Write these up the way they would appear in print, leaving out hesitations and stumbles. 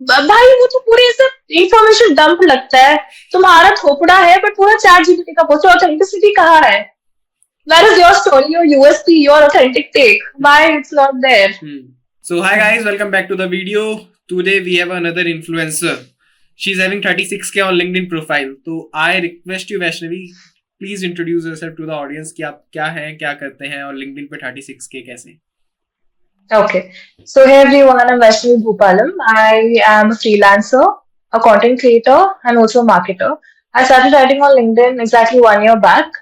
भाई वो तो पूरे ऐसा इंफॉर्मेशन डंप लगता है। तुम्हारा थोपड़ा है बट पूरा चैट जीपीटी का पोस्ट, ऑथेंटिसिटी कहाँ है? Where is your story, your USP, your authentic take? Why it's not there? So hi guys, welcome back to the video. Today we have another influencer. She's having 36k on LinkedIn profile. So I request you Vaishnavi, please introduce yourself to the audience कि आप क्या हैं, क्या करते हैं और LinkedIn पे 36k कैसे? Okay. So, hey everyone, I'm Vaishnavi Bhupalam. I am a freelancer, a content creator, and also a marketer. I started writing on LinkedIn exactly 1 year back,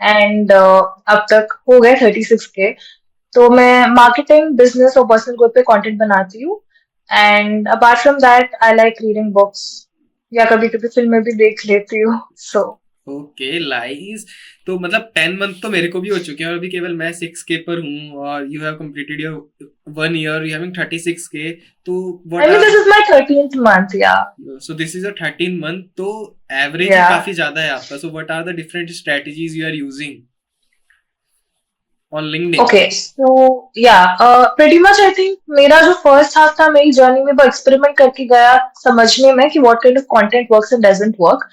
and अब तक हो गए 36K. तो मैं marketing, business और personal growth पे content बनाती हूँ. And apart from that, I like reading books. या कभी कभी फिल्में भी देख लेती हूँ. So, ओके लाइस। तो मतलब 10 मंथ तो मेरे को भी हो चुके हैं और अभी केवल मैं 6k पर हूँ और you have completed your 1 year, you having 36k। तो I what mean, are this is my 13th month, yeah. So this is a 13 month, तो एवरेज ही Yeah. काफी ज्यादा है आपका। सो what are the different strategies you are using on LinkedIn? Okay, so yeah, pretty much I think मेरा जो first half था मेरी journey में वो experiment करके गया समझने में कि what kind of content works and doesn't work.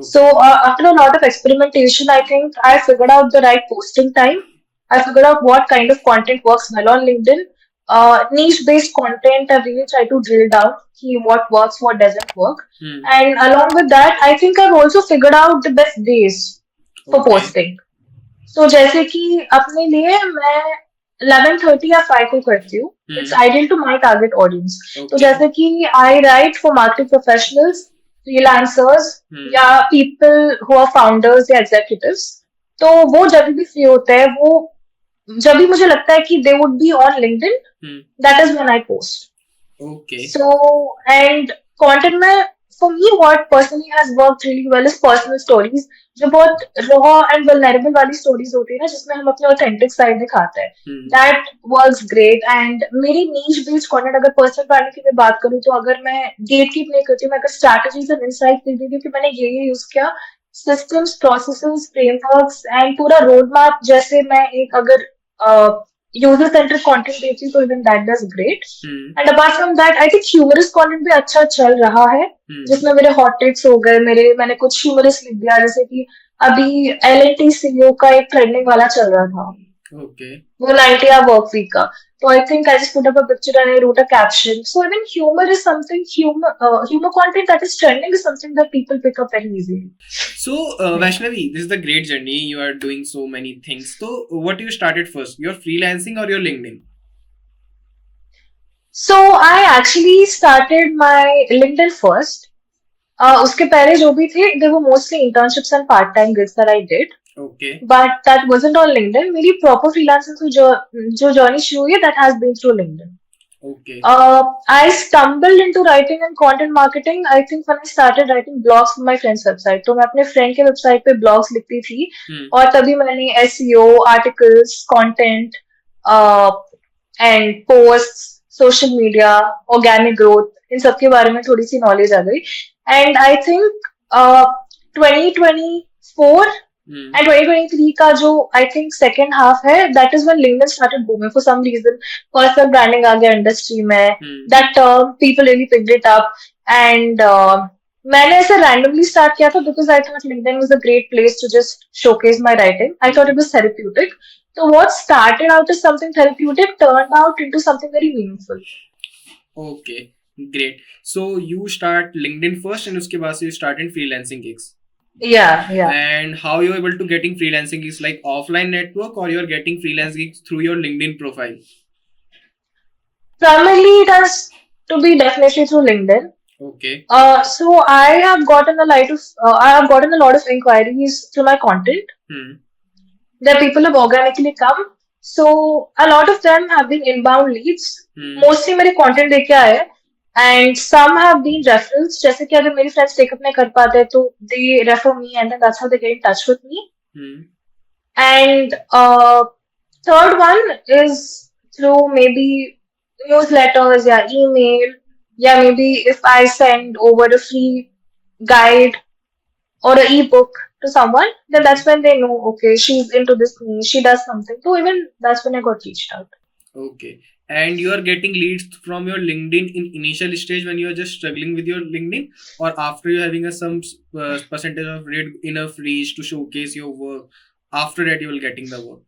So after a lot of experimentation, I think I figured out the right posting time. I figured out what kind of content works well on LinkedIn. Niche-based content, I really try to drill down ki what works, what doesn't work. And along with that, I think I've also figured out the best days for okay posting. तो जैसे कि अपने लिए मैं 11:30 या 5 को करती हूँ. It's ideal to my target audience. तो ओके जैसे कि I write for marketing professionals, freelancers या पीपल हु आर फाउंडर्स या एग्जीक्यूटिव्स. तो वो जब भी फ्री होते हैं, वो जब भी मुझे लगता है कि they would be on LinkedIn, that is when I post. Okay So, and content में for me what personally has worked really well is personal stories, जो बहुत raw and vulnerable वाली stories होती है ना, जिसमें हम अपने authentic side दिखाते हैं. That works great. And मेरी niche based content, अगर personal branding की मैं बात करूँ, तो अगर मैं gatekeep नहीं करती हूँ, मैं अगर strategies and insights दे देती हूँ कि मैंने ये use किया, systems, processes, frameworks and पूरा roadmap, जैसे मैं एक अगर यूजर सेंट्रिक कंटेंट देती हूँ, तो even that does great. And apart from that I think humorous content भी अच्छा चल रहा है, जिसमें मेरे हॉट टेक्स हो गए, मैंने कुछ ह्यूमरस लिख दिया, जैसे कि अभी L&T CEO का एक ट्रेंडिंग वाला चल रहा था, ओके वो 90 hour work week का. So I think I just put up a picture and I wrote a caption. So I mean, humor is something, humor content that is trending is something that people pick up very easily. So, Vaishnavi, this is the great journey. You are doing so many things. So, what you started first? Your freelancing or your LinkedIn? So I actually started my LinkedIn first. उसके पहले जो भी थे, they were mostly internships and part-time gigs that I did. Okay. But that wasn't on LinkedIn. मेरी proper freelancing जो journey शुरू हुई है, that has been through LinkedIn. Okay. I stumbled into writing and content marketing. I think when I started writing blogs for my friend's website, तो मैं अपने friend के website पे blogs लिखती थी, और तभी मैंने SEO, articles, content, uh, and posts, social media, organic growth, इन सब के बारे में थोड़ी सी knowledge आ गई. And I think 2024 and 2023 का जो I think second half है, that is when LinkedIn started booming for some reason. Personal branding आ गया industry में. That term people really picked it up. And मैंने ऐसे randomly start किया था because I thought LinkedIn was a great place to just showcase my writing. I thought it was therapeutic. So what started out as something therapeutic turned out into something very meaningful. Okay, great. So you start LinkedIn first and उसके बाद से you start in freelancing gigs. Yeah, yeah. And how you're able to getting freelancing gigs, like offline network or you're getting freelance gigs through your LinkedIn profile? Primarily, it has to be definitely through LinkedIn. Okay. So I have gotten a lot of inquiries to my content. That people have organically come. So a lot of them have been inbound leads. Mostly मेरे content देख के आए हैं. And some have been referrals. जैसे कि अगर मेरी friends take up नहीं कर पाते, तो they refer me and then that's how they get in touch with me. And third one is through maybe newsletters या email, या maybe if I send over a free guide or an ebook to someone, then that's when they know, okay, she's into this niche, she does something. So even that's when I got reached out. Okay. and you are getting leads from your LinkedIn in initial stage when you are just struggling with your LinkedIn, or after you having some percentage of enough reach to showcase your work, after that you will getting the work?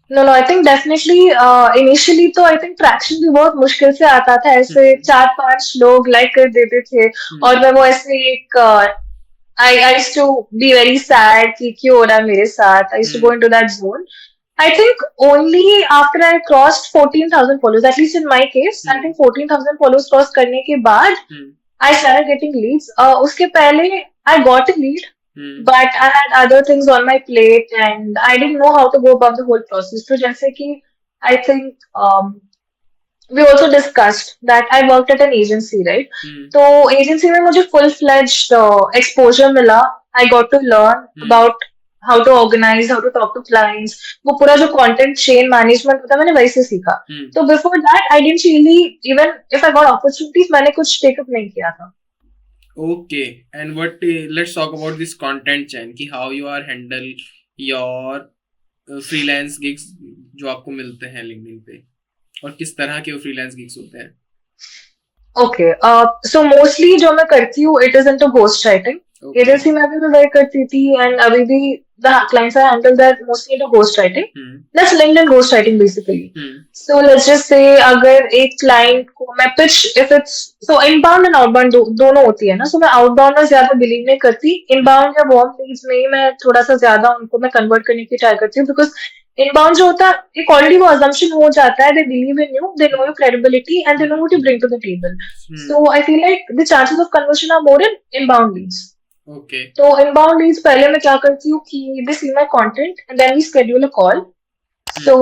No, no, I think definitely initially तो I think traction भी बहुत मुश्किल से आता था, ऐसे चार पांच लोग लाइक कर देते थे और मैं वो ऐसे एक I used to be very sad कि क्यों हो रहा है मेरे साथ. I used to go into that zone. I think only after I crossed 14,000 followers, at least in my case, I think 14,000 followers cross करने के बाद I started getting leads. उसके पहले I got a lead, but I had other things on my plate and I didn't know how to go about the whole process. तो जैसे कि I think we also discussed that I worked at an agency, right? तो agency में मुझे full-fledged exposure मिला. I got to learn about how to organize, how to talk to clients. वो पूरा जो content chain management होता है मैंने वही से सीखा. तो before that I didn't really, even if I got opportunities, मैंने कुछ take up नहीं किया था. Okay, and what? Let's talk about this content chain. कि how you are handle your freelance gigs जो आपको मिलते हैं LinkedIn पे, और किस तरह के वो फ्रीलांस गिग्स होते हैं? Okay, so mostly जो मैं करती हूँ it is into ghost writing. Agency में भी मैं वही करती थी and अभी भी the clients I handle that mostly into ghost writing. That's LinkedIn ghost writing basically. So let's just say अगर एक client को मैं pitch, if it's so inbound and outbound दोनों होती है ना, so मैं outbound में ज्यादा believe नहीं करती, inbound या warm leads में ही मैं थोड़ा सा ज्यादा उनको मैं convert करने की try करती हूँ because inbound जो होता है एक already वो assumption हो जाता है, they believe in you, they know your credibility and they know what you bring to the table. So I feel like the chances of conversion are more in inbound leads. Okay. तो inbound leads पहले मैं क्या करती हूँ कि they see my content and then we schedule a call. So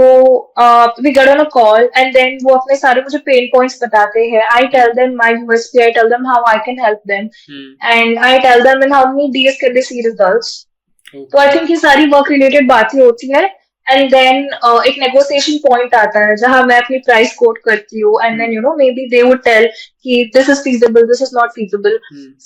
we get on a call and then वो अपने सारे मुझे pain points बताते हैं. I tell them my USP, I tell them how I can help them, and I tell them in how many days can they see results. तो I think ये सारी work related बातें होती है. And then एक negotiation point आता है जहाँ मैं अपनी price quote करती हूँ and then maybe they would tell कि this is feasible, this is not feasible.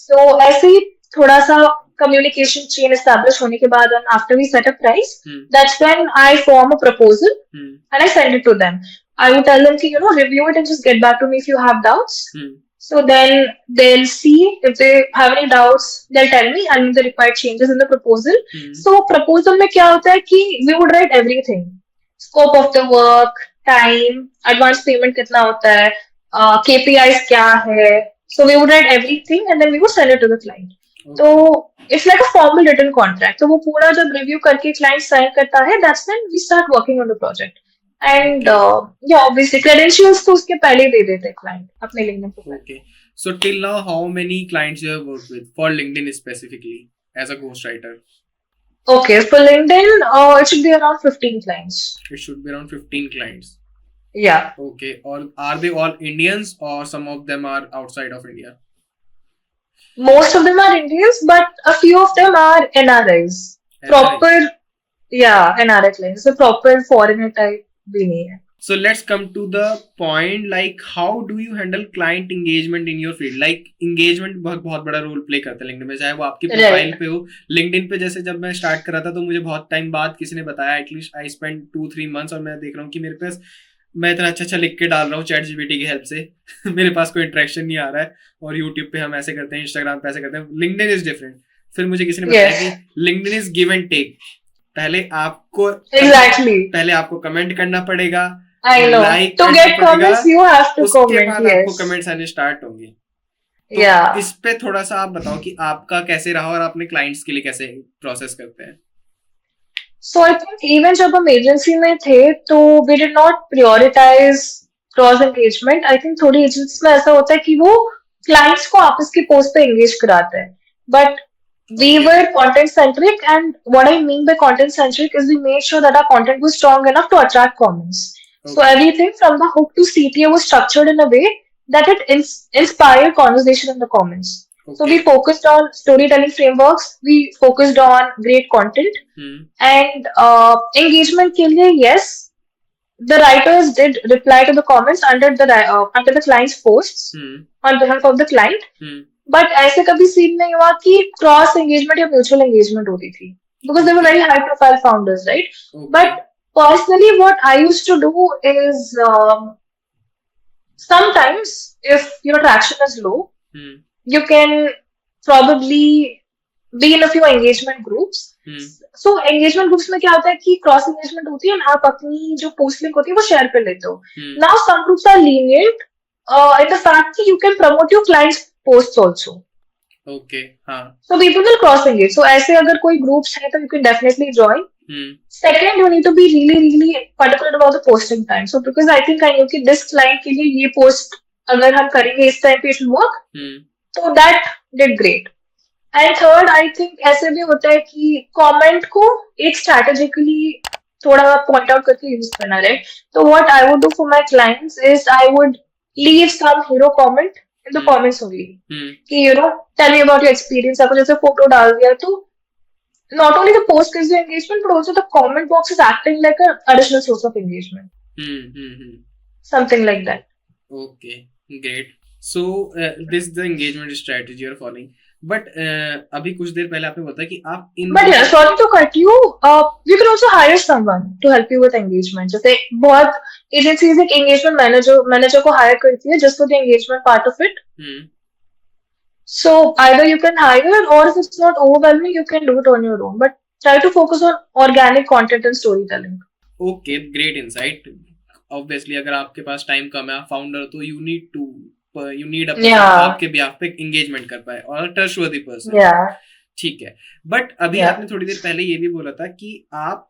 So ऐसे ही थोड़ा सा communication chain establish होने के बाद and after we set a price, that's when I form a proposal and I send it to them. I would tell them कि review it and just get back to me if you have doubts. So then they'll see if they have any doubts, they'll tell me and the required changes in the proposal. So proposal में क्या होता है कि we would write everything. Scope of the work, time, advance payment कितना होता है, KPIs क्या है. So we would write everything and then we would send it to the client. So it's like a formal written contract. तो वो पूरा जब review करके client sign करता है, that's when we start working on the project. And yeah, obviously credentials तो उसके पहले दे देते client अपने LinkedIn पे. Okay. So till now, how many clients you have worked with for LinkedIn specifically as a ghostwriter? Okay, for LinkedIn, it should be around 15 clients. It should be around 15 clients. Yeah. Okay. Or are they all Indians or some of them are outside of India? Most of them are Indians, but a few of them are NRIs. Proper, yeah, NRI clients. So proper foreigner type भी नहीं है. So let's come to the point, like how do you handle client engagement in your field? Like engagement बहुत बड़ा role play करता है LinkedIn में, चाहे वो आपकी प्रोफाइल पे हो. LinkedIn पे जैसे जब मैं स्टार्ट कर रहा था तो मुझे बहुत टाइम बाद किसी ने बताया, एटलीस्ट आई स्पेंड 2-3 months, और मैं देख रहा हूँ कि मेरे पास मैं इतना अच्छा लिख के डाल रहा हूँ ChatGPT की हेल्प से मेरे पास कोई इंटरेक्शन नहीं आ रहा है. और यूट्यूब पे हम ऐसे करते हैं, इंस्टाग्राम पे ऐसे करते हैं. LinkedIn is different. फिर मुझे किसी ने बताया कि LinkedIn is give and take. पहले आपको कमेंट करना पड़ेगा. I know. To get comments, you have to comment. उसके बाद आपको कमेंट्स आने स्टार्ट होंगे. तो yeah. इस पे थोड़ा सा आप बताओ कि आपका कैसे रहा और अपने क्लाइंट्स के लिए कैसे प्रोसेस करते हैं. So I think even जब हम एजेंसी में थे तो we did not prioritize cross engagement. I think थोड़ी एजेंसीज में ऐसा होता है कि वो क्लाइंट्स को आपस की पोस्ट पे एंगेज कराते हैं. But we were content centric, and what I mean by content centric is we made sure that our content was strong enough to attract comments. So everything from the hook to CTA was structured in a way that it inspired conversation in the comments. So we focused on storytelling frameworks, we focused on great content, and engagement के लिए, yes, the writers did reply to the comments under the client's posts on behalf of the client. But ऐसे कभी scene नहीं हुआ कि cross engagement या mutual engagement होती थी, because they were very high profile founders, right? But Personally, what I used to do is sometimes if your traction is low, you can probably be in a few engagement groups. So engagement groups में क्या होता है कि cross engagement होती है और आप अपनी जो post link होती है वो शेयर कर लेते हो. Now some groups are lenient in the fact that you can promote your clients' posts also. Okay, हाँ. So people will cross engage. So ऐसे अगर कोई groups है तो you can definitely join. Second, you need to be really particular about the posting time. So because I think I know कि this client के लिए ये post अगर हम करेंगे इस time पे it will work. So that did great. And third I think ऐसे भी होता है कि कमेंट को एक स्ट्रैटेजिकली थोड़ा पॉइंट आउट करके यूज करना, राइट? तो what I would do for my clients is I would leave some hero comment in the comments only कि you know tell me about your experience. आपको जैसे photo डाल दिया तो not only the post gives you engagement but also the comment box is acting like an additional source of engagement. Something like that. Okay, great. So this is the engagement strategy you're following. But अभी कुछ देर पहले आपने बताया कि आप But yeah, sorry to cut you. You can also hire someone to help you with engagement. जैसे बहुत agencies एक engagement manager को hire करती है just for the engagement part of it. So either you can hire or if it's not overwhelming, you can do it on your own. But try to focus on organic content and storytelling. Okay, great insight. Obviously, अगर आपके पास time कम है, founder तो you need a person आपके behalf पे engagement कर पाए और trustworthy person. Yeah. ठीक है. But अभी आपने थोड़ी देर पहले ये भी बोला था कि आप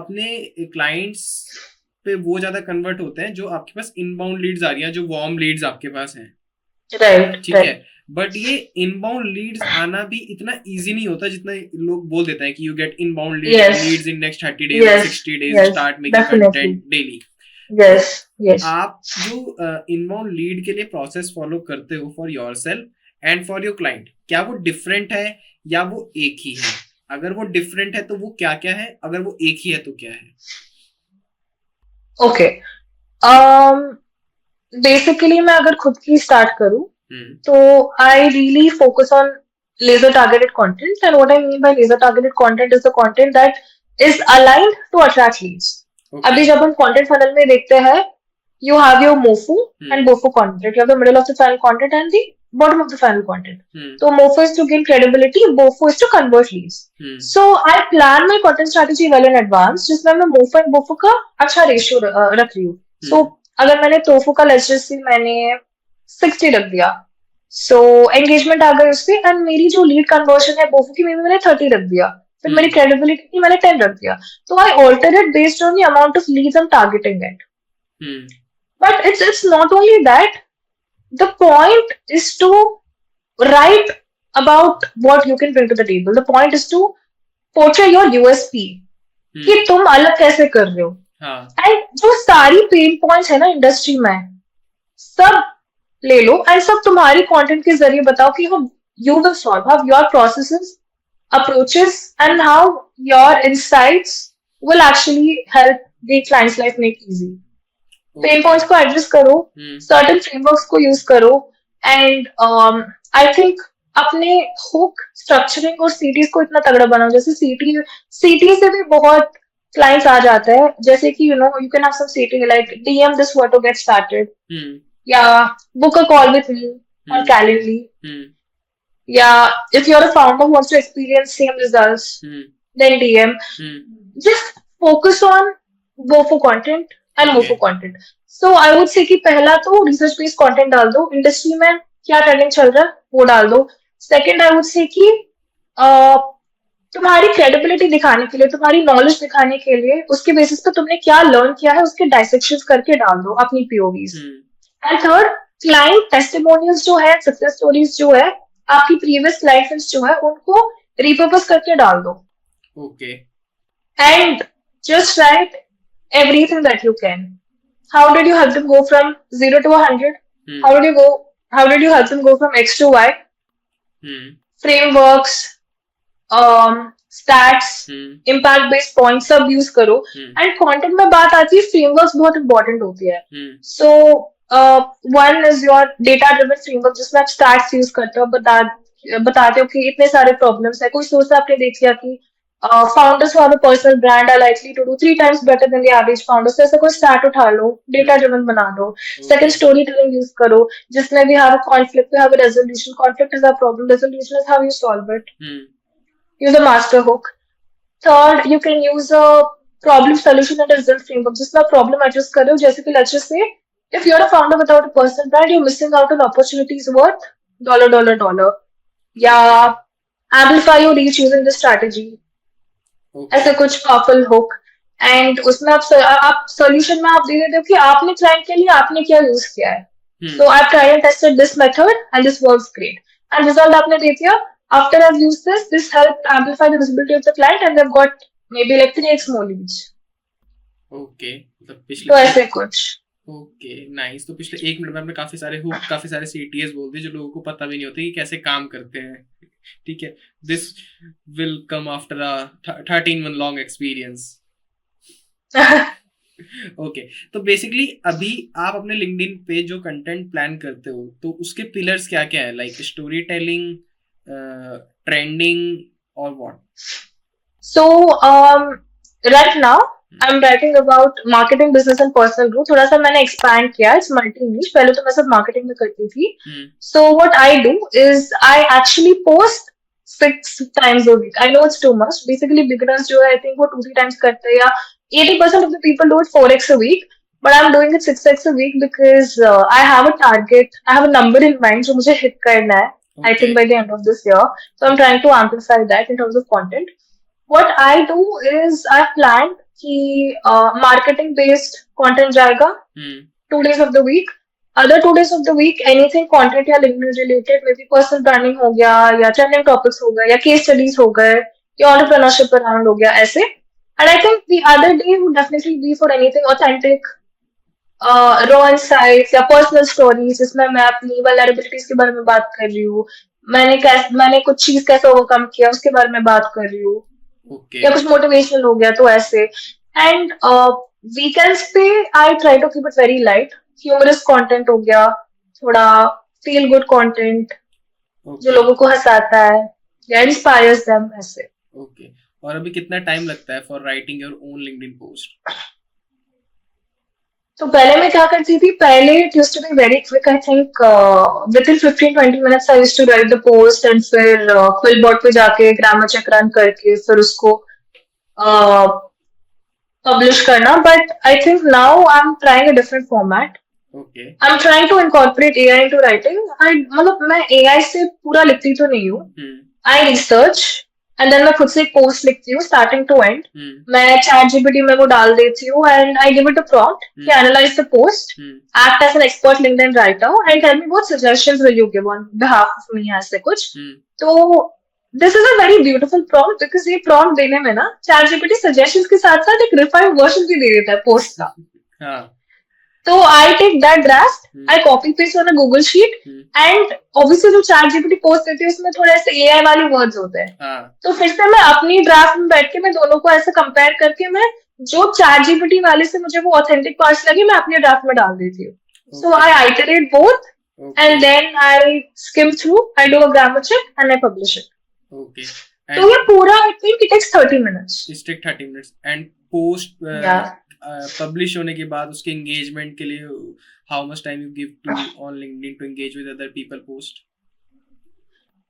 अपने clients पे वो ज्यादा convert होते हैं जो आपके पास inbound leads आ रही हैं, जो warm leads आपके पास हैं. Right. ठीक है. बट ये इनबाउंड लीड्स आना भी इतना इजी नहीं होता जितना लोग बोल देते हैं कि you get inbound leads in next 30 days और 60 days, start making content daily. आप जो इनबाउंड लीड के लिए प्रोसेस फॉलो करते हो for yourself and for your client, क्या वो डिफरेंट है या वो एक ही है? अगर वो डिफरेंट है तो वो क्या क्या है, अगर वो एक ही है तो क्या है? ओके, बेसिकली मैं अगर खुद की स्टार्ट करूं तो I really focus on laser targeted content, and what I mean by laser targeted content is the content that is aligned to attract leads. अभी जब हम content funnel में देखते हैं, you have your MOFU and BOFU content. You have the middle of the funnel content and the bottom of the funnel content. So MOFU is to gain credibility, BOFU is to convert leads. So I plan my content strategy well in advance, जिसमें मैं MOFU and BOFU का अच्छा ratio रख रही हूँ. So अगर मैंने TOFU का legitimacy मैंने 60 रख दिया, सो एंगेजमेंट आ गई उसपे, एंड मेरी जो लीड कन्वर्जन है बोफो की मैंने 30 रख दिया, फिर मेरी क्रेडिबिलिटी की मैंने 10 रख दिया. तो I alter it based on the amount of leads I am targeting at. But it's not only that, the point is to write about what you can bring to the table. The point is to portray your USP कि तुम अलग कैसे कर रहे हो. And जो सारी pen points है ना इंडस्ट्री में, सब ले लो एंड सब तुम्हारी कंटेंट के जरिए बताओ कि you will solve how your processes, approaches and how your insights will actually help the client's life make easy. Pain points को address करो, certain frameworks को use करो, and I think अपने hook structuring और CTs को इतना तगड़ा बनाओ. जैसे CT से भी बहुत clients आ जाते हैं, जैसे कि you know you can have some CT like DM this what to get started. Yeah, book a call with me on Calendly. Yeah, if you're a founder who wants to experience same results, then DM. Just focus on BOFO content and MOFO content. So I would say कि पहला तो research based content डाल दो, industry में क्या trending चल रहा है वो डाल दो. सेकेंड आई वुड से कि तुम्हारी क्रेडिबिलिटी दिखाने के लिए, तुम्हारी नॉलेज दिखाने के लिए, उसके बेसिस पे तुमने क्या लर्न किया है उसके डायसेक्शन करके डाल दो अपनी POVs. And third, client testimonials जो है, सक्सेस स्टोरीज जो है, आपकी प्रीवियस क्लाइंट्स जो है उनको रिपर्पस करके डाल दो. Okay, and just right everything that you can. How did you help them go from 0 to 100? How did you help them go from X to Y? Frameworks, stats, impact based point सब use करो. And content में बात आती है, frameworks बहुत important होती है. सो one is your data driven framework जिसमें आप stats यूज करते हो, बताते हो कि इतने सारे प्रॉब्लम्स है. कोई सोर्स आपने देख लिया कि founders who have a personal brand are likely to do 3 times better than the average founder. So ऐसा कोई stat उठा लो, data driven बना लो. Second, storytelling use करो, जिसमें we have a conflict, we have a resolution. Conflict is a problem, resolution is how you solve it. Use a master hook. Third, you can use a problem solution and a result framework. जिसमें आप problem address कर रहे हो, जैसे कि let's just say, if you're a founder without a personal brand, you're missing out on opportunities worth $. या amplify your reach using this strategy. ऐसे कुछ पावरफुल हुक. एंड उसमें आप सोल्यूशन में आप दे देते हो कि आपने क्लाइंट के लिए आपने क्या यूज किया है. So I try and tested this method and this works great. And result आपने दे दिया. After I use this help amplify the visibility of the client and they got maybe like 3x more leads. Okay, मतलब तो ऐसे कुछ. Okay, nice. तो पिछले 1 minute में आपने काफी सारे हुक, काफी सारे CTS बोल दिए जो लोगों को पता भी नहीं होते कि कैसे काम करते हैं. ठीक है, this will come after a 13 month long experience. Okay, तो बेसिकली अभी आप अपने लिंक्डइन पे जो कंटेंट प्लान करते हो तो उसके पिलर्स क्या क्या है, लाइक स्टोरी टेलिंग, ट्रेंडिंग और what? So right now I'm writing about marketing, business and personal growth. थोड़ा सा मैंने expand किया. It's multi-niche. पहले तो मैं सब marketing में करती थी. So what I do is I actually post 6 times a week. I know it's too much. Basically beginners जो है I think वो 2-3 times करते हैं या 80% of the people do it 4x a week. But I'm doing it 6x a week because I have a target. I have a number in mind जो मुझे hit करना है. I think by the end of this year. So I'm trying to amplify that in terms of content. What I do is I've planned कि marketing based content जाएगा 2 days of the week. Other 2 days of the week anything content या LinkedIn related, maybe personal branding हो गया या trending topics हो गए या case studies हो गए या entrepreneurship around हो गया ऐसे. And I think the other day would definitely be for anything authentic, raw insights या personal stories जिसमें मैं अपनी vulnerabilities के बारे में बात कर रही हूँ. मैंने कुछ चीज कैसे ओवरकम किया उसके बारे में बात कर रही हूँ. या कुछ मोटिवेशनल हो गया तो ऐसे. एंड वीकेंड्स पे I try to keep it very light. Humorous content हो गया, थोड़ा फील गुड कंटेंट जो लोगों को हंसाता है या इंस्पायर्स देम ऐसे. ओके, और अभी कितना टाइम लगता है for writing your own LinkedIn post? तो पहले मैं क्या करती थी, पहले it used to be very quick. I think within 15-20 minutes I used to write the post and फिर क्विलबॉट पे जाके ग्रामर चेक रन करके फिर उसको पब्लिश करना. But I think now I am trying a different format. I am trying to incorporate AI into writing. मतलब मैं AI से पूरा लिखती तो नहीं हूँ. आई रिसर्च एंड देन मैं खुद से एक पोस्ट लिखती हूँ स्टार्टिंग टू एंड. मैं ChatGPT में वो डाल देती हूँ and I give it a prompt कि analyse the post, act as an expert LinkedIn writer and tell me what suggestions will you give on behalf of me ऐसे कुछ. तो this is a very beautiful prompt because ये prompt देने में ना ChatGPT suggestions के साथ साथ एक रिफाइंड वर्जन भी दे देता है पोस्ट का. So I take that draft, I copy paste on a Google sheet, and obviously जो ChatGPT पोस्ट देती है उसमें थोड़े ऐसे AI वाले वर्ड्स होते हैं. तो फिर से मैं अपनी ड्राफ्ट में बैठ के मैं दोनों को ऐसे कंपेयर करके मैं जो ChatGPT वाले से मुझे वो ऑथेंटिक पार्ट्स लगे मैं अपने ड्राफ्ट में डाल देती हूँ. So I iterate both, and then I skim through, I do a grammar check, and I publish it. Okay. तो ये पूरा I think it takes 30 minutes. It takes 30 minutes and post. Publish होने के बाद उसके एंगेजमेंट के लिए how much time you give to on LinkedIn to engage with other people post?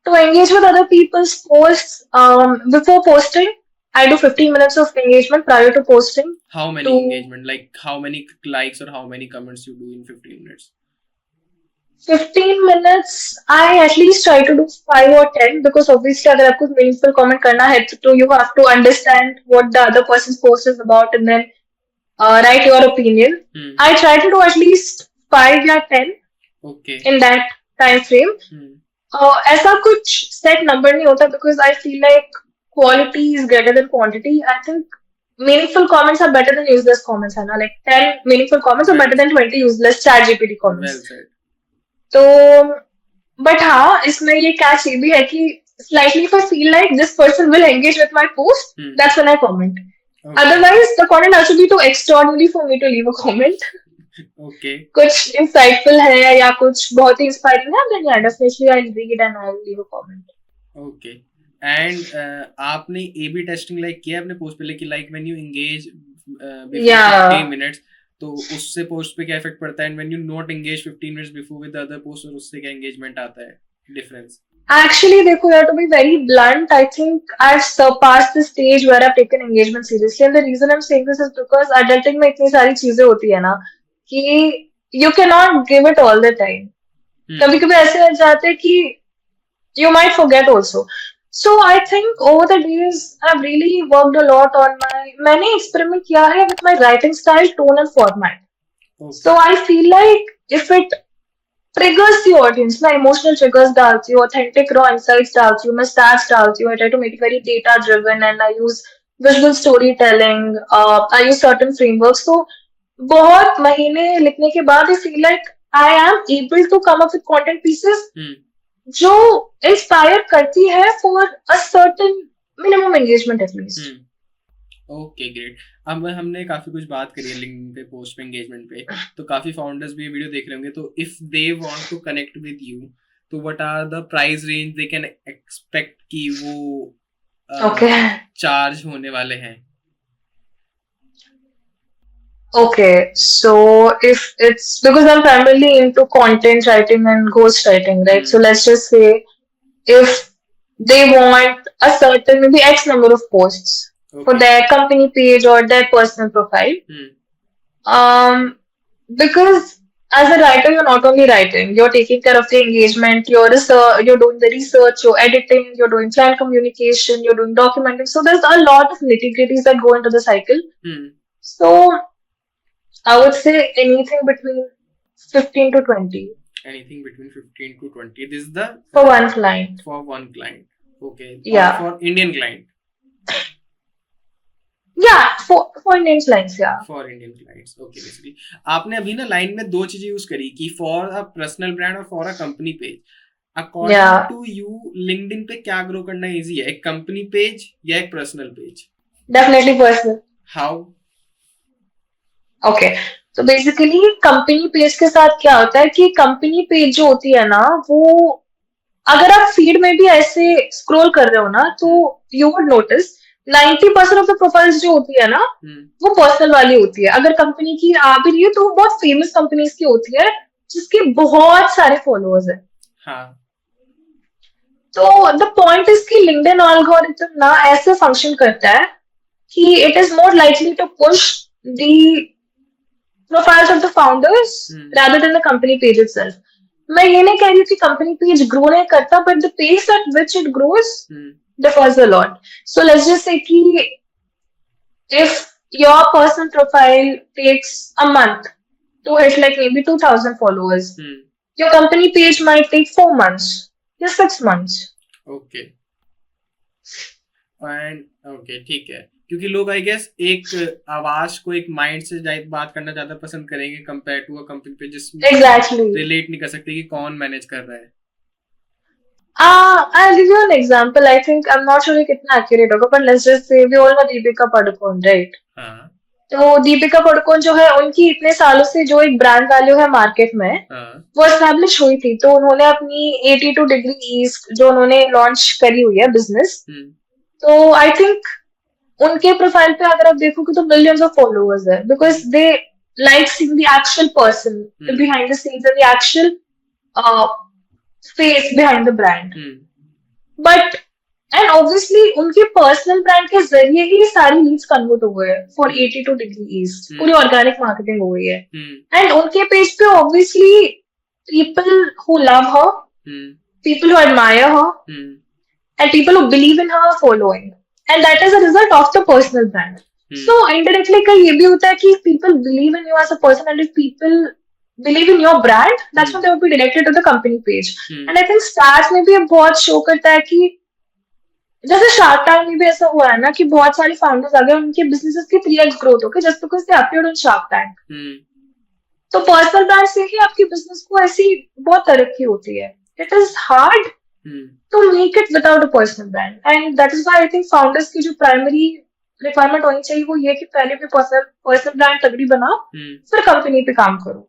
To engage with other people's posts, before posting, I do 15 minutes of engagement prior to posting. How many engagement? Like how many likes or how many comments you do in 15 minutes? 15 minutes, I at least try to do 5 or 10 because obviously अगर आपको meaningful comment करना है तो you have to understand what the other person's post is about and then write your opinion. I try to do at least 5 or 10 in that time frame. ऐसा कुछ set number नहीं होता because I feel like quality is greater than quantity. I think meaningful comments are better than useless comments है ना. Like 10 meaningful comments are better than 20 useless ChatGPT comments. Well said. तो but हाँ इसमें ये catch ये भी है कि slightly if I feel like this person will engage with my post, that's when I comment. Okay. Otherwise, the content has to be too extraordinary for me to leave a comment. Okay. कुछ insightful है या कुछ बहुत ही inspiring है, then yeah, definitely I'll read and I'll leave a comment. Okay. And आपने A B testing like किया अपने post पे, लेकिन like when you engage before Yeah. 15 minutes तो उससे पोस्ट पे क्या इफेक्ट पड़ता है, and when you not engage 15 minutes before with other post और उससे क्या एंगेजमेंट आता है, डिफरेंस? Actually, देखो यार, to be very blunt, I think I've surpassed the stage where I've taken engagement seriously. And the reason I'm saying this is because adulting में इतनी सारी चीजें होती है ना कि you cannot give it all the time. कभी कभी ऐसे लग जाते हैं कि you might forget also. So I think over the days I've really worked a lot on मैंने experiment किया है with my writing style, tone and format. Okay. So I feel like if it triggers the audience, मैं emotional triggers डालती हूँ, authentic raw insights डालती हूँ, मैं stats डालती हूँ, I try to make it very data driven and I use visual storytelling, I use certain frameworks. So बहुत महीने लिखने के बाद I feel like I am able to come up with content pieces जो inspire करती है for a certain minimum engagement at least. Okay great. अब हमने काफी कुछ बात करी है लिंक्डइन पे, पोस्ट पे, एंगेजमेंट पे, तो काफी फाउंडर्स भी ये वीडियो देख रहे होंगे। तो if they want to connect with you, तो what are the price range they can expect कि वो चार्ज होने वाले हैं? Okay, so if it's because I'm primarily into content writing and ghost writing, right? So let's just say if they want a certain maybe X number of posts for their company page or their personal profile. Because as a writer, you're not only writing, you're taking care of the engagement, you're doing the research, you're editing, you're doing client communication, you're doing documenting. So there's a lot of nitty-gritties that go into the cycle. So I would say anything between 15 to 20. Anything between 15 to 20. This is the for one client. For one client. Okay. Yeah. For Indian client. Yeah, for Indian clients, yeah. For Indian clients. Okay, basically. आपने अभी ना line में दो चीजें use करी कि for a personal brand और for a company page. According to you, LinkedIn पे क्या ग्रो करना इजी है, एक कंपनी पेज या एक personal page? Definitely personal. How? Okay. तो बेसिकली कंपनी पेज के साथ क्या होता है कि कंपनी पेज जो होती है ना, वो अगर आप फीड में भी ऐसे स्क्रॉल कर रहे हो ना, तो you would notice 90% of the profiles जो होती है ना, वो पर्सनल वाली होती है। अगर कंपनी की आ भी रही है तो वो बहुत फेमस कंपनीज की होती है जिसके बहुत सारे फॉलोअर्स है। हाँ। तो द पॉइंट इज कि लिंक्डइन एल्गोरिथम ना ऐसे फंक्शन करता है कि it is more likely to push the profiles of the founders rather than the company page itself. मैं ये नहीं कह रही कि company page grow नहीं करता, but the pace at which it grows differs a lot. So let's just say कि if your personal profile takes a month to hit like maybe 2,000 followers, your company page might take 4 months or 6 months. Okay. And okay, ठीक है, क्योंकि लोग I guess एक आवाज को एक mind से बात करना ज्यादा पसंद करेंगे कंपेयर टू अ कंपनी पे जिसमें रिलेट नहीं कर सकते कि कौन मैनेज कर रहा है। I'll give you an example. I think I'm not sure कितना accurate होगा, but let's just say we all know Deepika Padukone, right? हाँ. तो दीपिका पादुकोण जो है, उनकी इतने सालों से जो एक ब्रांड वैल्यू है मार्केट में, वो एस्टैब्लिश हुई थी। तो उन्होंने अपनी 82 डिग्री ईस्ट जो उन्होंने लॉन्च करी हुई है बिजनेस, तो आई थिंक उनके प्रोफाइल पे अगर आप देखोगे तो मिलियंस ऑफ फॉलोअर्स है, because they like seeing the actual person behind the scenes and the actual face behind the brand. But and obviously उनके पर्सनल ब्रांड के जरिए ही सारी लीड्स कन्वर्ट हो गए फॉर 82 डिग्री ईस्ट, पूरी ऑर्गेनिक मार्केटिंग हो गई है। एंड उनके पेज पे obviously people who love her, people who admire her and people who believe in her following, and that is a result of the personal brand. So indirectly का ये भी होता है कि people believe in you as a person, and if people believe in your brand, that's when they would be directed to the company page. And I think stars में भी बहुत show करता है कि जैसे शार्क टैंक में भी ऐसा हुआ है ना कि बहुत सारे फाउंडर्स आ गए, उनके बिजनेसेस की 3x ग्रोथ हो गई just because they appeared on shark tank. तो पर्सनल ब्रांड से ही आपकी बिजनेस को ऐसी बहुत तरक्की होती है। It is hard to make it without a personal brand, and that is why I think founders की जो primary requirement होनी चाहिए वो ये कि पहले भी personal brand तगड़ी बनाओ, फिर कंपनी पे काम करो।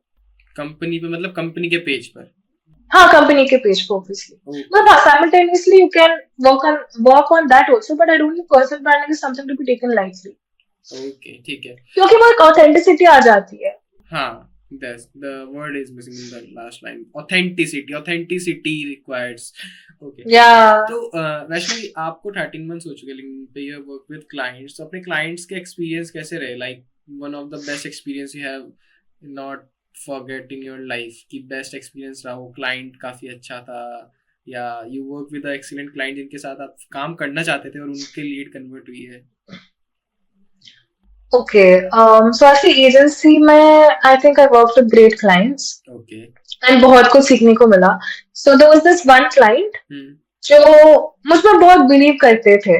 कंपनी पे मतलब कंपनी के पेज पर? हाँ, कंपनी के पेज पे obviously. Okay. But simultaneously you can work on that also, but I don't think personal branding is something to be taken lightly. Okay, ठीक है. क्योंकि वो एक ऑथेंटिसिटी आ जाती है. हाँ, that's the word is missing in the last line. Authenticity requires. Okay. Yeah. तो वैष्णवी, आपको 13 months हो चुके लिंक्डइन पे, you have worked with clients. तो अपने clients के experience कैसे रहे? Like one of the best experience you have not forget in your life कि best experience रहा हो, client काफी अच्छा था, या you work with the excellent client जिनके साथ आप काम करना चाहते थे और उनके lead convert हुई है. Okay. So actually agency में I think I worked with great clients. Okay. And बहुत कुछ सीखने को मिला. So there was this one client जो मुझ में बहुत बिलीव करते थे.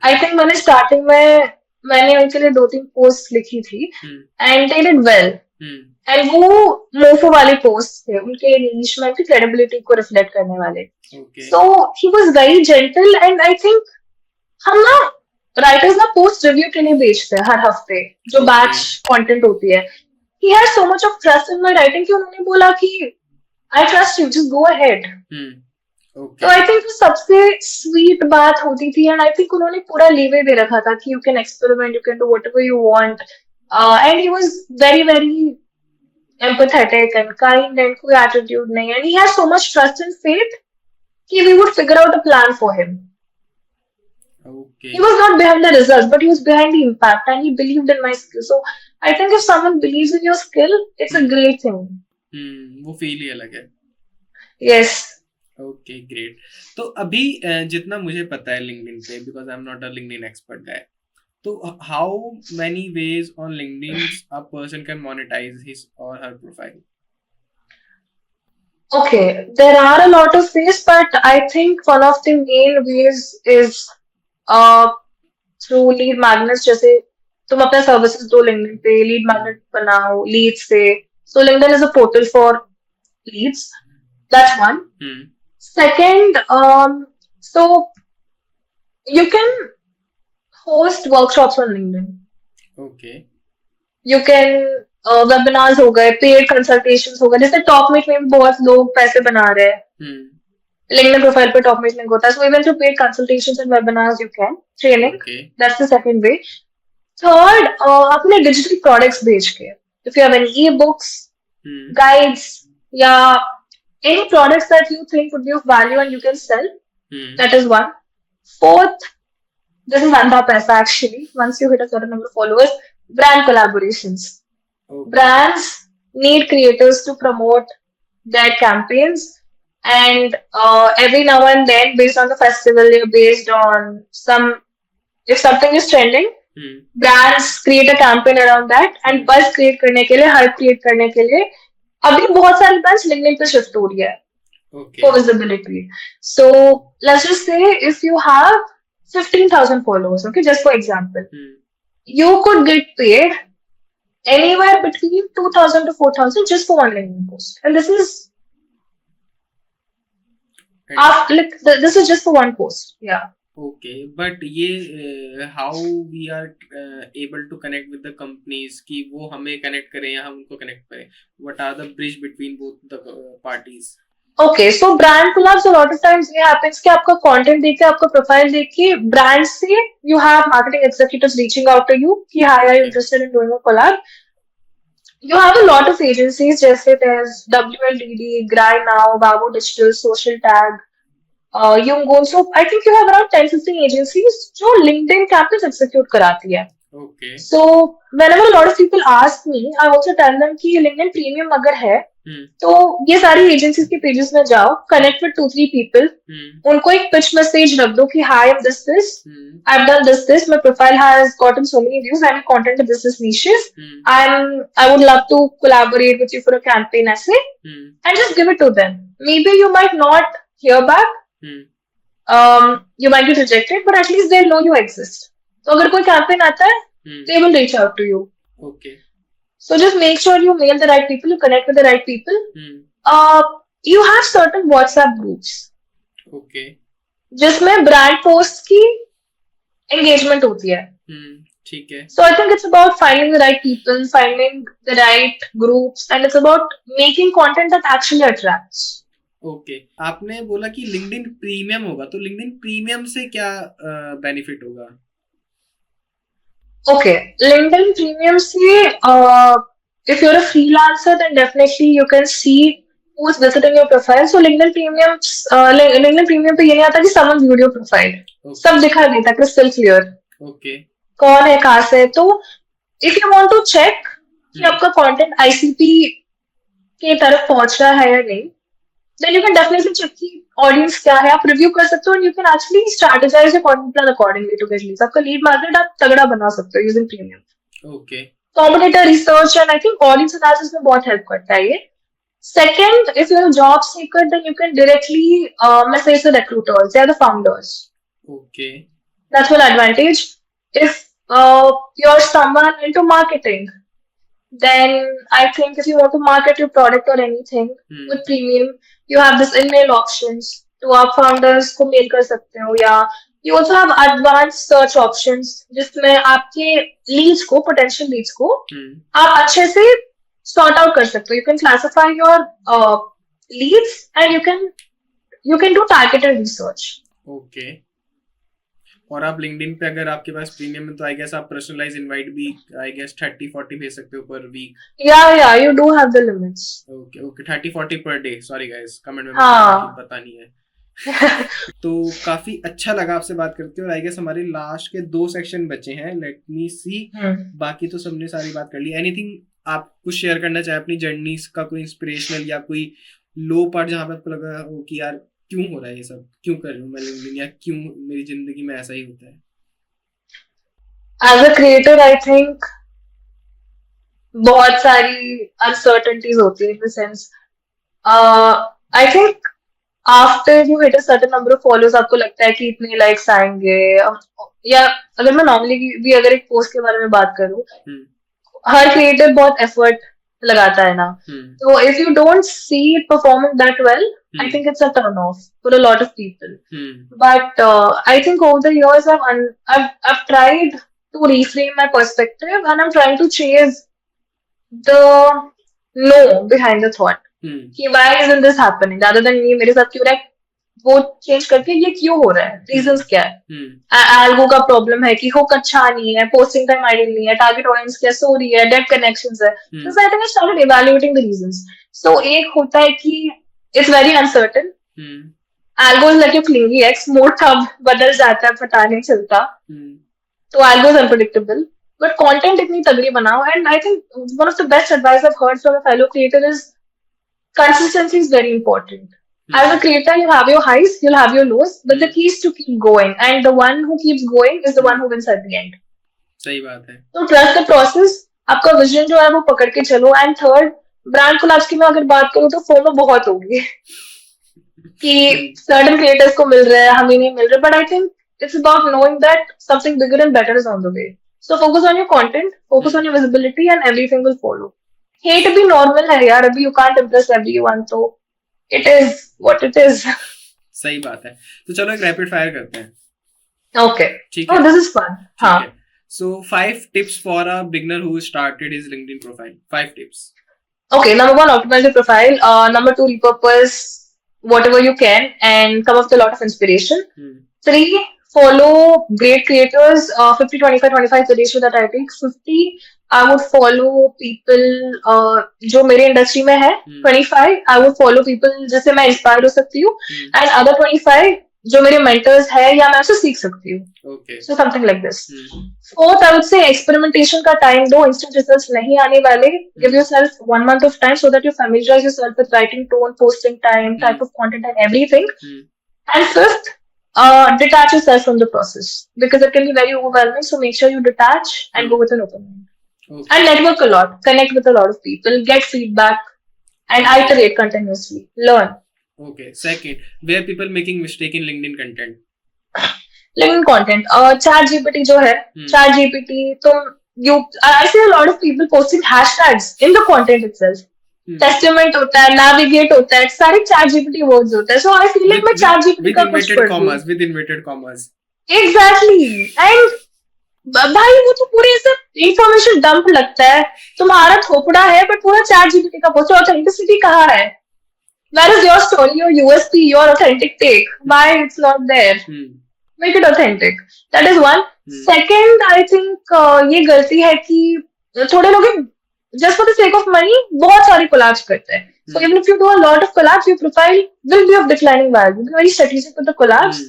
I think मैंने स्टार्टिंग में मैंने उनके लिए 2-3 पोस्ट लिखी थी and they did well. And वो मोफो वाले पोस्ट थे, उनके नीश में उनकी क्रेडिबिलिटी को रिफ्लेक्ट करने वाले. So he was very gentle and I think हम ना राइटर्स ना पोस्ट रिव्यू के लिए भेजते हैं हर हफ्ते जो बैच कंटेंट होती है. He had so much of trust in my writing कि उन्होंने बोला कि I trust you, just go ahead. तो I think वो सबसे स्वीट बात होती थी and I think उन्होंने पूरा लीवे दे रखा था कि you can experiment, you can do whatever you want. And he was very very empathetic and kind and कोई attitude नहीं, and he has so much trust and faith कि we would figure out a plan for him. Okay. He was not behind the results, but he was behind the impact and he believed in my skill. So I think if someone believes in your skill, it's a great thing. वो feel ही अलग है. Yes. Okay, great. तो अभी जितना मुझे पता है LinkedIn पे, because I'm not a LinkedIn expert guy, तो how many ways on LinkedIn a person can monetize his or her profile? Okay, there are a lot of ways, but I think one of the main ways is through lead magnets. जैसे तुम अपने services दो LinkedIn पे, lead magnet बनाओ leads से. So LinkedIn is a portal for leads. That's one. Second, so you can host workshops on LinkedIn. Okay. You can webinars हो गए, paid consultations हो गए. जैसे टॉपमेट में भी बहुत लोग पैसे बना रहे हैं. LinkedIn प्रोफाइल पे टॉपमेट लिंक होता है. So even through paid consultations and webinars you can. Training. Okay. That's the second way. Third, अपने digital products बेच के. If you have any e-books, guides, या any products that you think would be of value and you can sell, that is one. Fourth, this is Andha Paisa actually. Once you hit a certain number of followers, brand collaborations. Okay. Brands need creators to promote their campaigns, and every now and then, based on the festival, based on if something is trending, brands create a campaign around that, and buzz create करने के लिए, hype create करने के लिए, अभी बहुत सारी brands LinkedIn पे shift हो रही है. Okay. For visibility. So let's just say if you have 15,000 followers, okay, just for example, you could get paid anywhere between 2,000 to 4,000 just for one LinkedIn post, and this is this is just for one post. Yeah. Okay, but ये how we are able to connect with the companies कि वो हमें connect करें या हम उनको connect करें? What are the bridge between both the parties? Okay, so brand collabs a lot of times ये happens कि आपका content देख के, आपका profile देख के, brand से you have marketing executives reaching out to you कि hi, are you interested in doing a collab? You have a lot of agencies जैसे there's WLDD, Grind Now, Babu Digital, Social Tag, Yungon. So I think you have around 10-15 agencies जो LinkedIn campaigns execute कराती है. Okay. So whenever a lot of people ask me, I also tell them कि LinkedIn Premium अगर है, तो ये सारी agencies के पेजेस में जाओ, कनेक्ट विद 2-3 पीपल, उनको एक पिच मैसेज रख दो कि हाय, I'm this, I've done this, my profile has gotten so many views, I'm content in this niches, I would love to collaborate with you for a campaign essay, and just give it to them. Maybe you might not hear back, you might get rejected, but at least they'll know you exist. तो अगर कोई campaign आता है, they will reach out to you. Okay. So just make sure you mail the right people, you connect with the right people. You have certain WhatsApp groups. Okay. जिसमें brand posts की engagement होती है. ठीक है. So I think it's about finding the right people, finding the right groups, and it's about making content that actually attracts. Okay, आपने बोला कि LinkedIn premium होगा, तो लिंक्डइन प्रीमियम से क्या बेनिफिट होगा? Okay, LinkedIn Premium से if you're a freelancer, then definitely you can see who's visiting your profile. So LinkedIn Premium, LinkedIn Premium पे ये नहीं आता कि someone viewed your profile. Okay. सब दिखा देता है, crystal clear. Okay. कौन है, कहाँ से है. तो if you want to check कि आपका content ICP के तरफ पहुंच रहा है या नहीं, then you can definitely check कि audience क्या है, आप review कर सकते हो, and you can actually strategize your content plan accordingly to get leads. आपका lead magnet आप तगड़ा बना सकते हो using Premium. Okay. Competitor research and I think audience analysis में बहुत help करता है ये. Second, if you're a job seeker, then you can directly message the recruiters. They are the founders. Okay. That's one advantage. If you're someone into marketing, then I think if you want to market your product or anything with Premium, you have this email options. तो आप founders को mail कर सकते हो, या you also have advanced search options जिसमें आपके leads को, potential leads को आप अच्छे से sort out कर सकते हो. You can classify your leads and you can do targeted research. Okay. और आप लिंक्डइन पे अगर आपके पास प्रीमियम है तो आई गेस आप पर्सनलाइज इनवाइट भी आई गेस 30-40 भेज सकते हो पर वीक. या you do have the limits. Okay okay, 30-40 per day. Sorry guys, comment में पता नहीं है. तो काफी अच्छा लगा आपसे बात करते हैं, और आई गेस हमारे लास्ट के 2 सेक्शन बचे हैं. लेट मी सी. बाकी तो सबने सारी बात कर ली. एनीथिंग आप कुछ शेयर करना चाहे अपनी जर्नी का, कोई इंस्पिरेशनल या कोई लो पार्ट जहाँ पे आपको लगा हो कि यार क्यों हो रहा है ये सब, क्यों कर रही हूँ मैं लिंक्डइन, या क्यों मेरी जिंदगी में ऐसा ही होता है? As a creator I think बहुत सारी अनसर्टेनिटीज होती है. In the sense I think after you hit a certain number of followers आपको लगता है कि इतने लाइक्स आएंगे, या अगर मैं नॉर्मली भी अगर एक पोस्ट के बारे में बात करूँ, हर क्रिएटर बहुत एफर्ट लगाता है ना. तो if you don't see it performing that well, I think it's a turn off for a lot of people. But I think over the years I've tried to reframe my perspective, and I'm trying to chase the no behind the thought. कि why isn't this happening? Rather than me मेरे साथ क्यों रहा है, वो change करके ये क्यों हो रहा है, रीजंस क्या है. एल्गो का प्रॉब्लम है कि हुक अच्छा नहीं है, पोस्टिंग टाइम आइडियल नहीं है, टारगेट ऑडियंस क्या सो रही है, डेड कनेक्शंस है. So I think I started evaluating the reasons. So एक होता है कि it's very uncertain. Algo is like your clingy ex, mode कब बदल जाता है पता नहीं चलता. तो algo is unpredictable. But content इतनी तगड़ी बनाओ, and I think one of the best advice I've heard from a fellow creator is consistency is very important. As a creator, you'll have your highs, you'll have your lows, but the key is to keep going, and the one who keeps going is the one who wins at the end. सही बात है. तो trust the process. आपका vision जो है वो पकड़ के चलो. And third, ब्रांड कोलैब्स की मैं अगर बात करूं तो फोमो बहुत होगी कि सर्टेन क्रिएटर्स को मिल रहा है, हमें नहीं मिल रहा. But I think it's about knowing that something bigger and better is on the way. So focus on your content, focus on your visibility, and everything will follow. Hate भी normal है यार, अभी यू कांट इम्प्रेस एवरीवन, तो it is what it is. सही बात है. तो चलो एक रैपिड फायर करते हैं. Okay, oh this is fun. हां, so 5 tips for a beginner who started his LinkedIn profile. 5 tips. Okay, number 1, optimize your profile. Number 2, repurpose whatever you can and come up with a lot of inspiration. 3, follow great creators. 50, 25, 25 the ratio that I take. 50, I would follow people जो मेरे industry में है. 25, I would follow people जिससे मैं inspire हो सकती हूँ. And other 25 जो मेरे मेंटर्स है या मैं उससे सीख सकती हूँ. Okay. So something like this. 4th, I would say experimentation का टाइम दो. Instant results नहीं आने वाले. Give yourself 1 month of time so that you familiarize yourself with writing tone, posting time, type of content, and everything. And 5th, detach yourself from the process because it can be very overwhelming. So make sure you detach and go with an open mind. Okay. And network a lot. Connect with a lot of people. Get feedback and iterate continuously. Learn. Okay. Second, where people making mistake in LinkedIn content? LinkedIn content. ChatGPT जो है, ChatGPT तो I see a lot of people posting hashtags in the content itself. Testament होता है, navigate होता है, सारे ChatGPT words होता है. So I feel like मैं ChatGPT का कुछ पढ़ लूँ. With inverted commas. Exactly. And भाई वो तो पूरे ऐसा information dump लगता है. तुम्हारा थोपड़ा है, but पूरा ChatGPT का पोस्ट. ऑथेंटिसिटी कहाँ है? That is your story, your USP, your authentic take. Why it's not there? Make it authentic. That is one. Second, I think ये गलती है कि थोड़े लोग just for the sake of money बहुत सारी collabs करते हैं. So even if you do a lot of collabs, your profile will be of declining value. Be very strategic with the collabs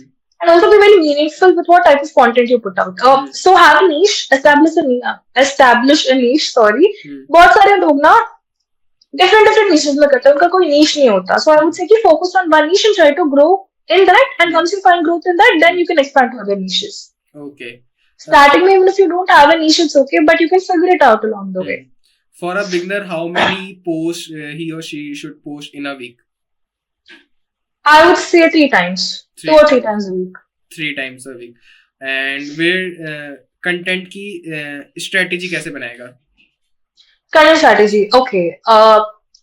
and also be very meaningful with what type of content you put out. So have a niche, establish a niche. Sorry, बहुत सारे लोग ना different niches में करते हैं, उनका कोई niche नहीं होता. So I would say कि focus on one niche and try to grow in that, and once you find growth in that, then you can expand to other niches. Okay. Starting में even if you don't have a niche, it's okay, but you can figure it out along the way. For a beginner, how many posts he or she should post in a week? I would say 3 times. 2 or 3 times a week. 3 times a week. And where content की strategy कैसे बनाएगा? Content strategy, okay.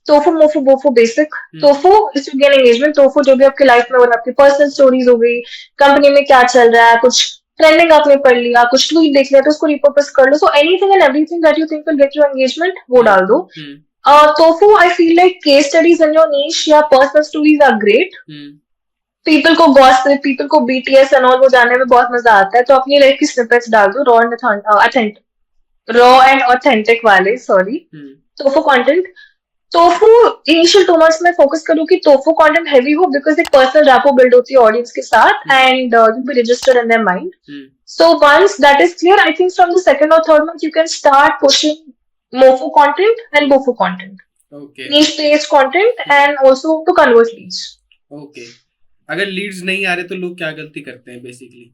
Tofu, Mofu, Bofu, basic. Tofu is to gain engagement. Tofu जो भी आपकी life में हो रहा है, आपकी पर्सनल स्टोरीज हो गई, कंपनी में क्या चल रहा है, कुछ ट्रेंडिंग आपने पढ़ लिया, कुछ ट्वीट देख लिया तो उसको रिपर्पस कर लो. So anything and everything that you think will get you engagement वो डाल दो. Tofu, I feel like case studies in your niche या personal stories are great. People को gossip, people को BTS and all वो जानने में बहुत मजा आता है, तो अपनी लाइफ की snippets डाल दो, raw and authentic वाले, sorry. Tofu content. Tofu initial 2 months में focus करूँ कि Tofu content heavy हो, because एक personal rapport build होती है audience के साथ, and you be registered in their mind. So once that is clear, I think from the second or third month you can start pushing Mofu content and Bofu content. Okay. Niche based content and also to convert leads. Okay. अगर leads नहीं आ रहे तो लोग क्या गलती करते हैं basically?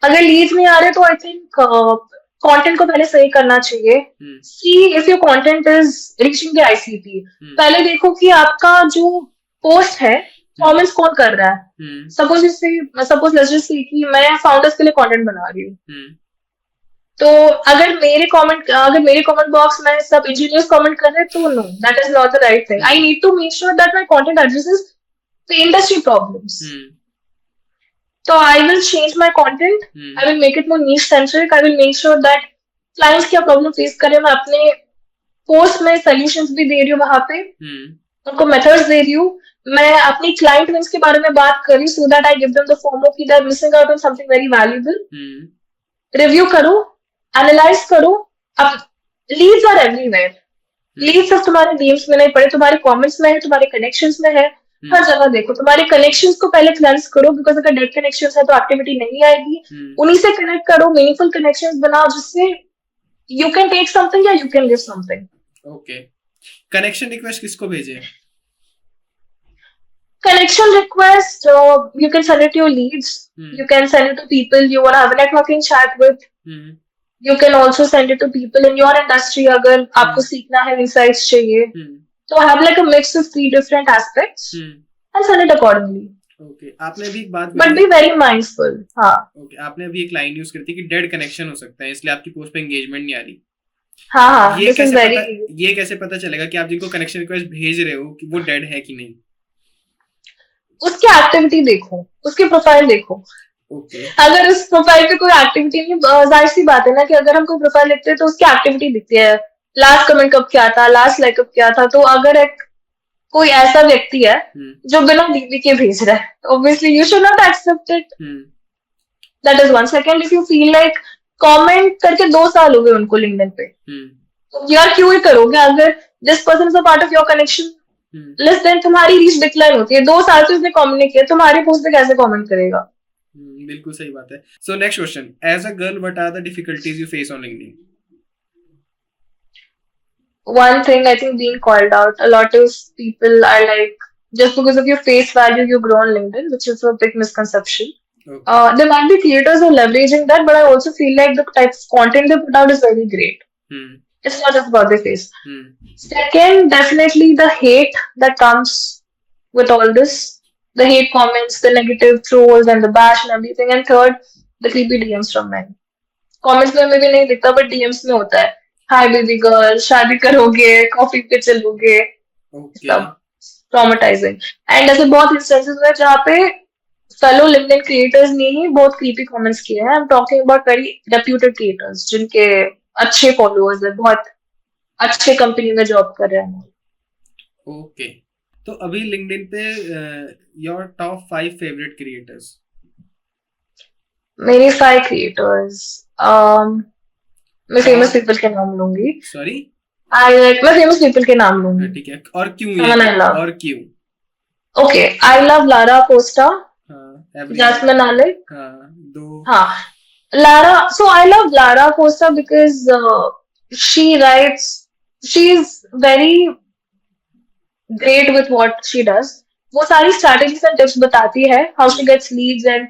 अगर leads नहीं आ रहे तो I think content को पहले सही करना चाहिए. See if your content is reaching the ICP. पहले देखो कि आपका जो post है performance कौन कर रहा है. Suppose let's just say कि मैं founders के लिए content बना रही हूँ. तो अगर मेरे कमेंट बॉक्स में सब इंजीनियर्स कमेंट कर रहे हैं तो no, that is not the right thing. I need to make sure that my content addresses the industry problems. तो I will change my content, I will make it more niche centric, I will make sure that clients क्या problem face कर रहे हैं मैं अपने post में solutions भी दे रही हूँ, वहां पे उनको मेथड्स दे रही हूँ, मैं अपनी क्लाइंट विंस के बारे में बात कर रही हूँ, so that I give them the FOMO कि they are missing out on something very valuable. Review करो, एनालाइज करो. अब लीड्स आर एवरीवेयर. लीड्स सिर्फ तुम्हारे डीएम्स में नहीं पड़े, तुम्हारे कमेंट्स में है, तुम्हारे कनेक्शंस में है, हर जगह देखो. तुम्हारे कनेक्शंस को पहले क्लेंस करो, बिकॉज अगर डेड कनेक्शंस है तो एक्टिविटी नहीं आएगी. उन्हीं से कनेक्ट करो, मीनिंगफुल कनेक्शंस बनाओ जिससे यू कैन टेक समथिंग या you can give something. Okay. Connection request किसको भेजे? Connection request, you can send it to your leads. You can send it to people you want to have a networking chat with. You can also send it to people in your industry अगर आपको सीखना है, insights चाहिए. तो have like a mix of 3 different aspects and send it accordingly. Okay. आपने अभी एक बात But be very mindful. हाँ. Okay. आपने अभी एक लाइन यूज करती कि डेड कनेक्शन हो सकता है, इसलिए आपकी पोस्ट पे एंगेजमेंट नहीं आ रही. हाँ. ये कैसे पता चलेगा कि आप जिनको कनेक्शन रिक्वेस्ट भेज रहे हो कि वो डेड है कि नहीं? उसकी एक्टिविटी देखो, उसकी प्रोफाइल देखो. अगर उस प्रोफाइल पे कोई एक्टिविटी नहीं, जाहिर सी बात है ना कि अगर हम कोई प्रोफाइल लिखते हैं तो उसकी एक्टिविटी दिखती है. लास्ट कमेंट कब किया था, लास्ट लाइक कब किया था. तो अगर एक कोई ऐसा व्यक्ति है जो बिना दीदी के भेज रहा है, obviously you should not accept it. That is one. Second, if you feel like comment करके 2 साल हो गए उनको लिंक्डइन पे, तो यार क्यों ही करोगे? अगर this person is a part of your connection less than, तुम्हारी रीच डिक्लाइन होती है. 2 साल से उसने कमेंट नहीं किया, तुम्हारी पोस्ट पे कैसे कमेंट करेगा? बिल्कुल सही बात है. So next question, as a girl what are the difficulties you face on LinkedIn? One thing, I think being called out. A lot of people are like, just because of your face value you grow on LinkedIn, which is a big misconception. Okay. There might be creators who are leveraging that, but I also feel like the type of content they put out is very great. It's not just about their face. Second, definitely the hate that comes with all this. The hate comments, the negative trolls and the bash and everything. And third, the creepy DMs from men. Comments में भी नहीं दिखता, but DMs में होता है. Hi baby girl, शादी करोगे, coffee पे चलोगे. सब traumatizing. And ऐसे बहुत instances हुए जहाँ पे fellow LinkedIn creators ने ही बहुत creepy comments किए हैं. I'm talking about very reputed creators जिनके अच्छे फॉलोअर्स है, बहुत अच्छे कंपनी में जॉब कर रहे हैं. ओके. तो अभी लिंक्डइन पे योर टॉप 5 फेवरेट क्रिएटर्स। मेरे 5 क्रिएटर्स, मैं फेमस पीपल के नाम लूंगी। सॉरी, मैं फेमस पीपल के नाम लूंगी। ठीक है, और क्यों Someone I ये, love. और क्यों? Okay, I love Lara Costa, हाँ, Jasmine Malik. हाँ, दो। हाँ, Lara. So I love Lara Costa because she writes. She's very great with what she does. वो सारी strategies and tips बताती है, how she gets leads and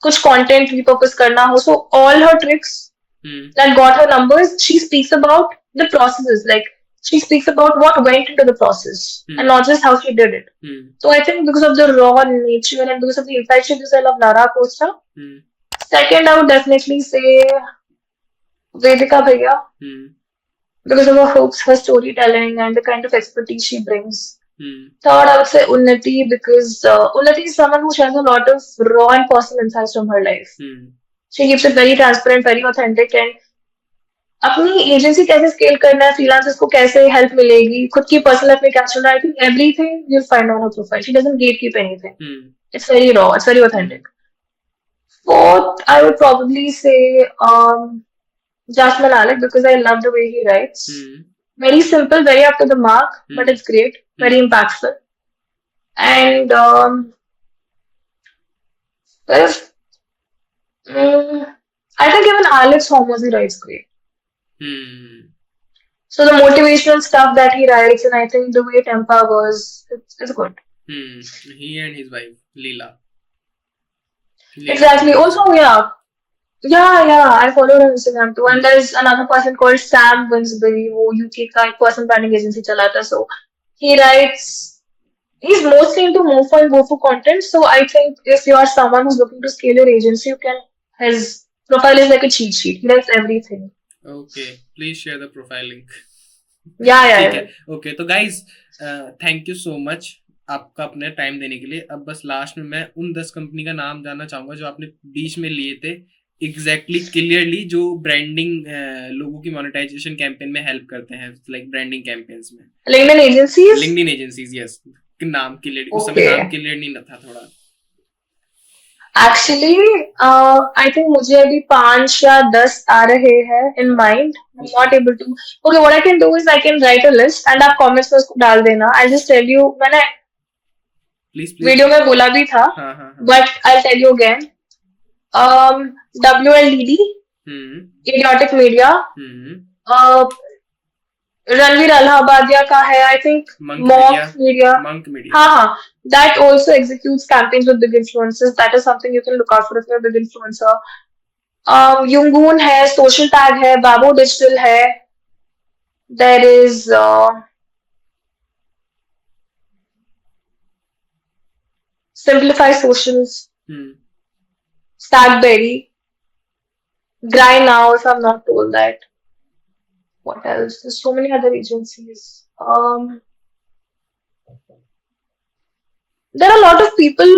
कुछ content repurpose करना हो. So all her tricks that got her numbers, she speaks about the processes. Like she speaks about what went into the process and not just how she did it. So I think because of the raw nature and because of the insight she gives, I love Lara Costa. Second, I would definitely say Vedika Bhaiya because of her hooks, her storytelling, and the kind of expertise she brings. Third, I would say Unnati because Unnati is someone who shares a lot of raw and personal insights from her life. She keeps it very transparent, very authentic, and अपनी agency कैसे scale करना है, freelancers को कैसे help मिलेगी, खुद की personal life में क्या चल रहा है, I think everything you find on her profile. She doesn't gatekeep anything. It's very raw, it's very authentic. Fourth, I would probably say Jasmine Malik because I love the way he writes. Very simple, very up to the mark, but it's great, very impactful. And fifth, I think even Alex Hormozy writes great. So the motivational stuff that he writes, and I think the way it empowers, it's good. He and his wife Leela. Exactly. Also, yeah, I follow her on Instagram too. And there's another person called Sam Winsbury, who UK का एक personal branding agency चलाता. So he writes. He's mostly into MoFo and WoFo content. So I think if you are someone who's looking to scale your agency, you can. His profile is like a cheat sheet. He writes everything. Okay, please share the profile link. Yeah. Okay, तो guys, thank you so much आपका अपने time देने के लिए. अब बस last में मैं उन 10 कंपनी का नाम जानना चाहूंगा जो आपने बीच में लिए थे, एग्जैक्टली क्लियरली, जो ब्रांडिंग लोगों की मोनेटाइजेशन कैंपेन में हेल्प करते हैं, लाइक ब्रांडिंग कैंपेन्स में. LinkedIn agencies, yes. नाम क्लियर, उस समय नाम क्लियर नहीं था थोड़ा. Actually, I think मुझे अभी 5 या 10 आ रहे हैं in mind. I'm not able to. Okay, what I can do is I can write a list and आप comments में उसको डाल देना. I'll just tell you. मैंने वीडियो में बोला भी था, but I'll tell you again. WLDD, Idiotic Media, Ranveer Allahbadia का है, I think Monk Media. हाँ, that also executes campaigns with big influencers. That is something you can look out for if you're a big influencer. Yungoon है, Social Tag है, Babo Digital है. There is Simplify Socials, Stackberry, Grind Now, if I'm not told that. What else? There's so many other agencies. There are a lot of people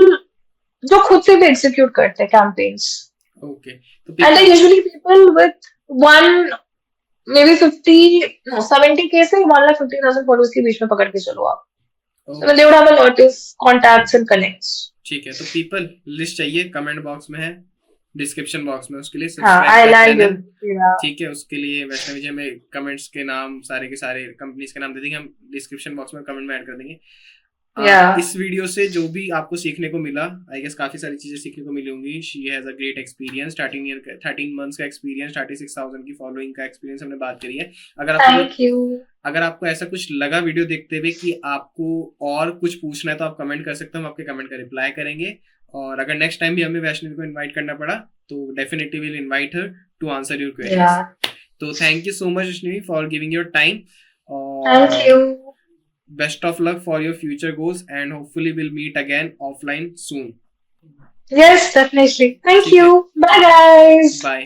जो खुद से भी execute करते हैं campaigns. Okay. And they're usually people with 70K से 1,50,000 followers के बीच में पकड़ के चलो आप. So they would have a lot of contacts and connects. ठीक है, तो people list चाहिए, comment box में है, डिस्क्रिप्शन बॉक्स में, उसके लिए सब्सक्राइब. ठीक है, उसके लिए वैष्णवी जी हमें कमेंट्स के नाम सारे के सारे कंपनीज के नाम दे देंगे, हम डिस्क्रिप्शन बॉक्स में कमेंट में ऐड कर देंगे. इस वीडियो से जो भी आपको सीखने को मिला, आई गेस काफी सारी चीजें सीखने को मिली होंगी. She has a great experience, 13 months का एक्सपीरियंस, 36,000 की फॉलोइंग का एक्सपीरियंस हमने बात करी है. अगर आपको ऐसा कुछ लगा वीडियो देखते हुए कि आपको और कुछ पूछना है तो आप कमेंट कर सकते हो, हम आपके कमेंट का रिप्लाई करेंगे. और अगर नेक्स्ट टाइम भी हमें वैष्णवी को इनवाइट करना पड़ा तो definitely will invite her to answer your questions. तो thank you so much Vaishnavi for giving your time. Thank you. Best of luck for your future goals and hopefully we'll meet again offline soon. Yes, definitely. Thank you. Bye guys. Bye.